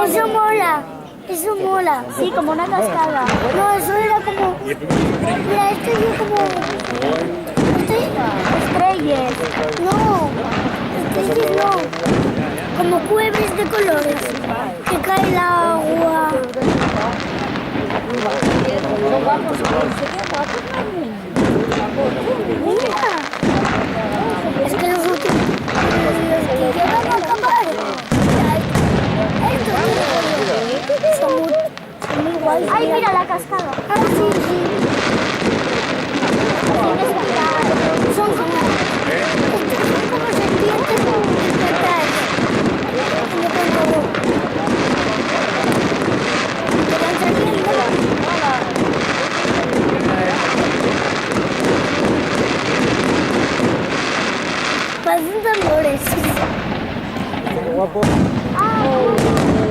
Eso mola. Eso mola. Sí, como una cascada. No, eso era como... Mira, esto es como... Estrellas. No. Estrellas no. Como cuevas de colores. Que cae el agua. Mira. Es que los últimos... Los que ya van a acabar. Son muy guays. Ay, mira la cascada. Ah, sí, sí. Son como serpientes metálicas. Parecen tambores. Guapo.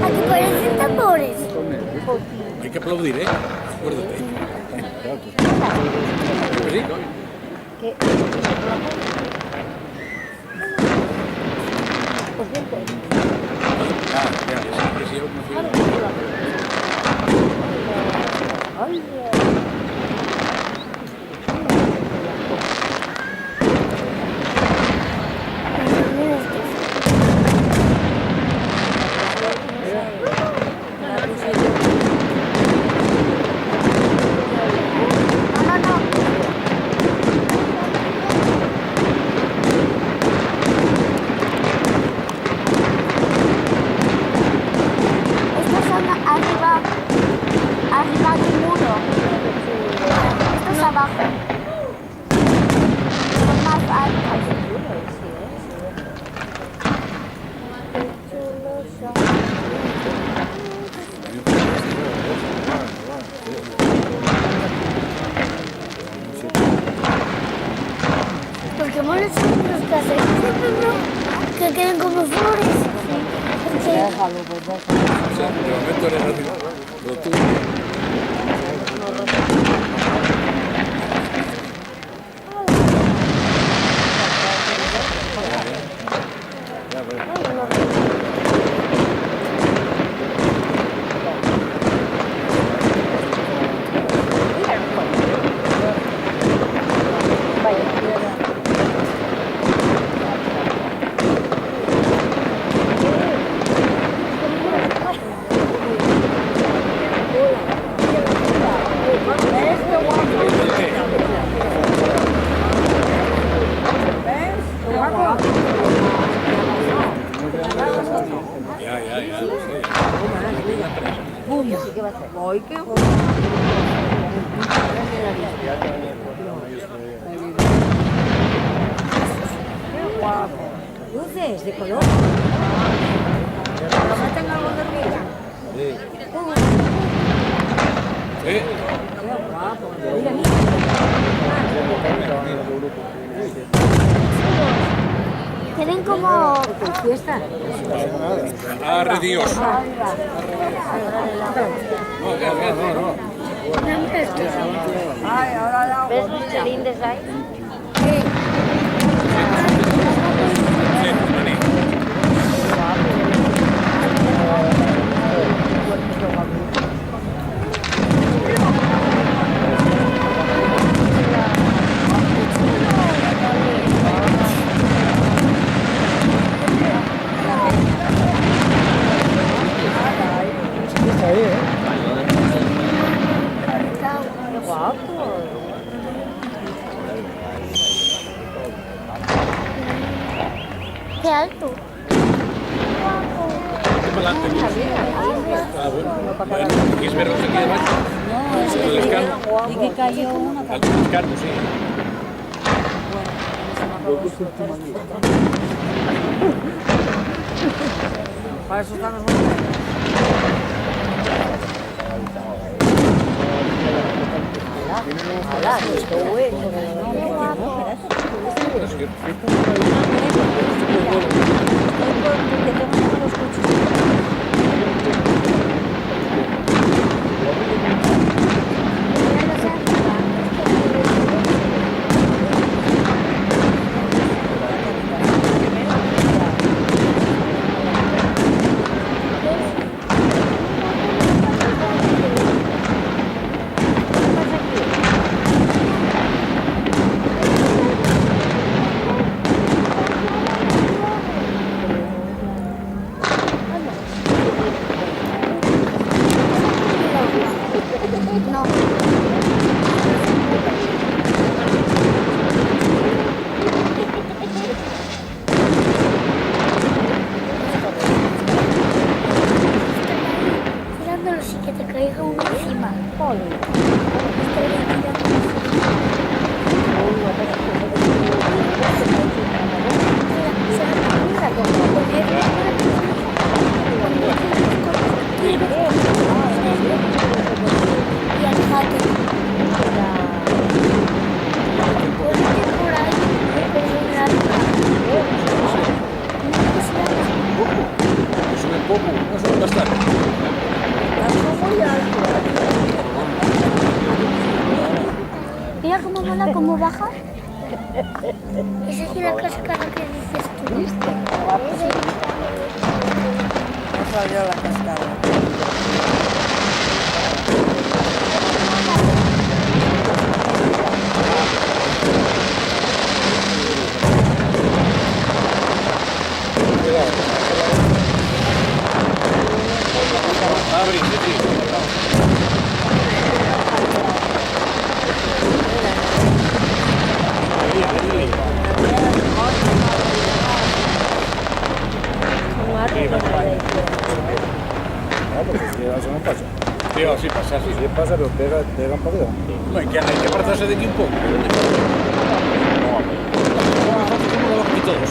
Aquí parecen tambores. Hay que aplaudir, ¿eh? Acuérdate. Sí, coño. Ah, ya, siempre sí, me fui. Estos son arriba del muro. Estos abajo. Son más altos. Porque molan los caseros, ¿no? Que queden como flores. Porque... O sea, de momento eres rotundo. Ya. Voy que guapo. Luces de color. ¿Lo meten algo de arriba? Sí. Qué guapo. Tienen como... Fiesta. Arre Dios. No, Ay, ahora la ¿Ves los chelines ahí? Sí, vení. Qué guapo. Qué alto. Adelante. Ah, bueno. ¿Quieres verlos aquí debajo? El escarno. Y que cayó una Al escarno, sí. Para eso están los montañas. Hola, esto bueno. Y al jaque. Por ahí, Sube poco, no sube bastante. mira cómo mola, cómo baja. Esa es la cascada que dices tú. No salió la cascada. Abre, sí, sí. No, porque si eso no pasa. Tío, sí pasa, sí. Si pasa, pero pegan para arriba. No, hay que apartarse de aquí un poco. Como aquí todos.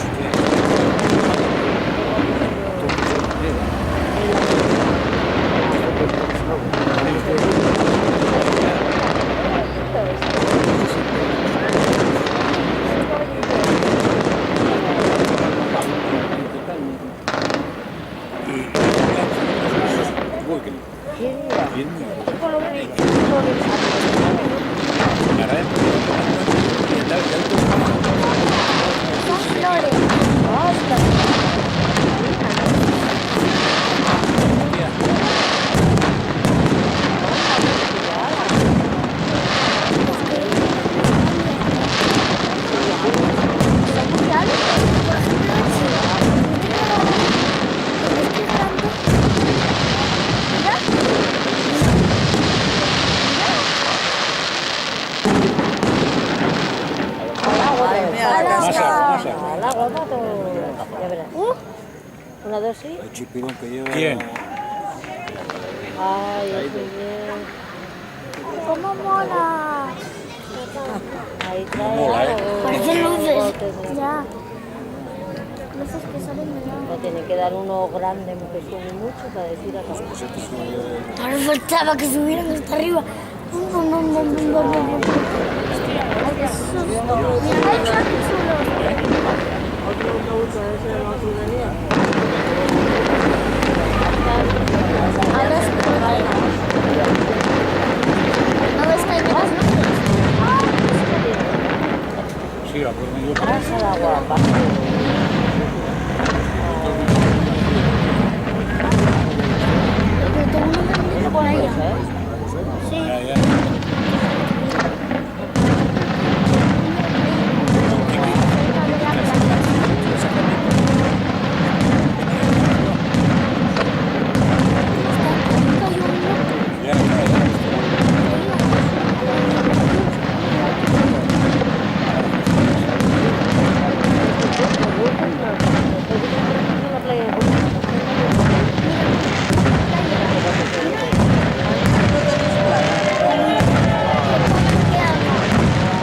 Uy, qué bien. Son flores. Ay, mira la Masa, cascada. masa. La gota todo. Ya verás. Una dosis. El chipirón que lleva. ¿Quién? Ay, eso bien. ¿Cómo mola? Ahí trae. Mola, ¿eh? Parecen luces. Botes, Ya. Luces que salen de no nada. tiene que dar uno grande que suene mucho para decir acá. Ahora faltaba que subieran hasta arriba. Bum, bum, bum, bum, bum, bum, bum. Ay, qué susto. Mira, ay, qué chulo. Otro gusta ese no sudaría. Ahora es que no ves que hay más luces. Sí, acuérdame yo. Esa la guapa. Pero tengo una bandera por allá. Sí. Ya, ya. Ya, ya.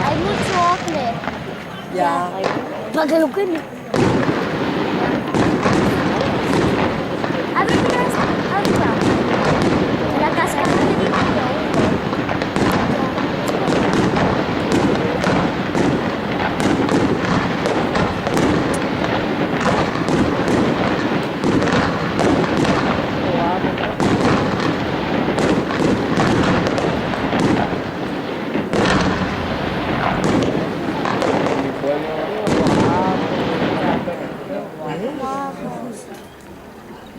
Hay mucho ocre. Ya. Para que lo queme. Abre arriba. La cascada de dinero.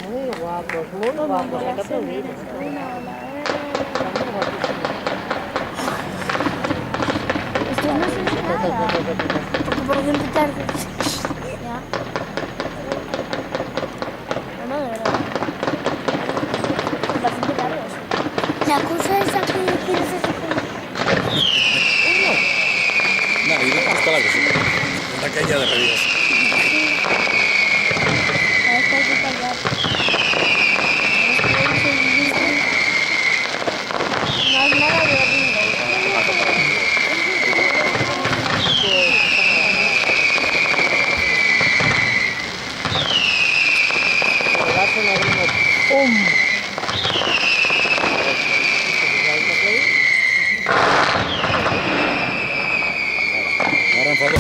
Muy guapos, muy guapos. Hay que aplaudir. Esto no es nada. Porque por ejemplo tarde. Ya. No, de verdad. Bastante largos. La cosa esa que quieres hacer con... Nada, y no está largo, sí. Una caña de revías. A esta hay que callar. No es nada Ahora enfado.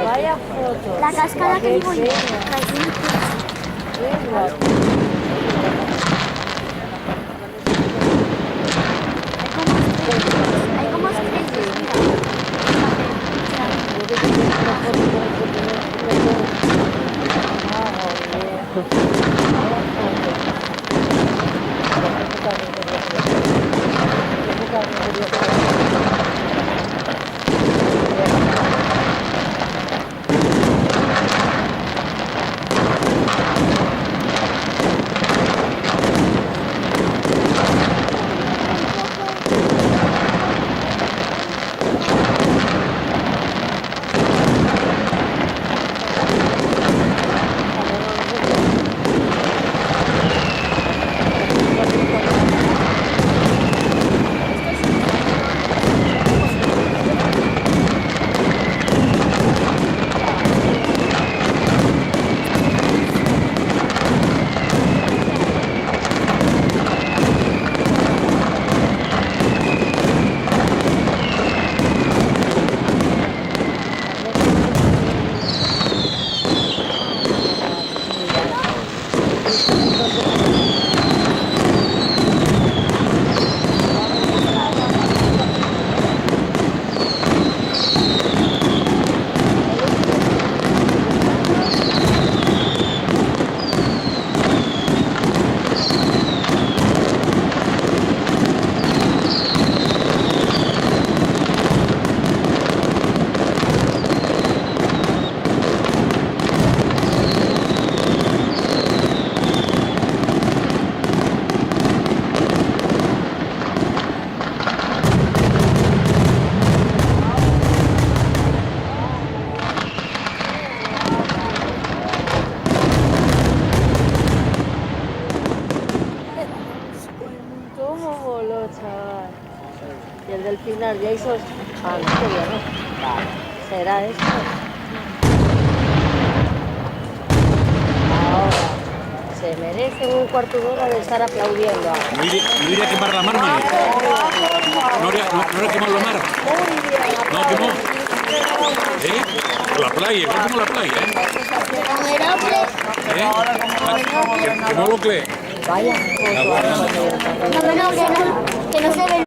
Vaya foto. La cascada que digo yo. Qué guapo. Hay como estrellas, ¿Cómo voló, chaval? Y el del final ya hizo... Ah, no, todavía no. Vale. ¿Será esto? Ahora, se merece un cuarto de hora de estar aplaudiendo. No iría a quemar la mar, Mari. No iría a quemar la mar. No quemó. ¿Eh? La playa, igual como la playa, ¿eh? Quemó lo que. Vaya. Ah, bueno. No, que no se ve.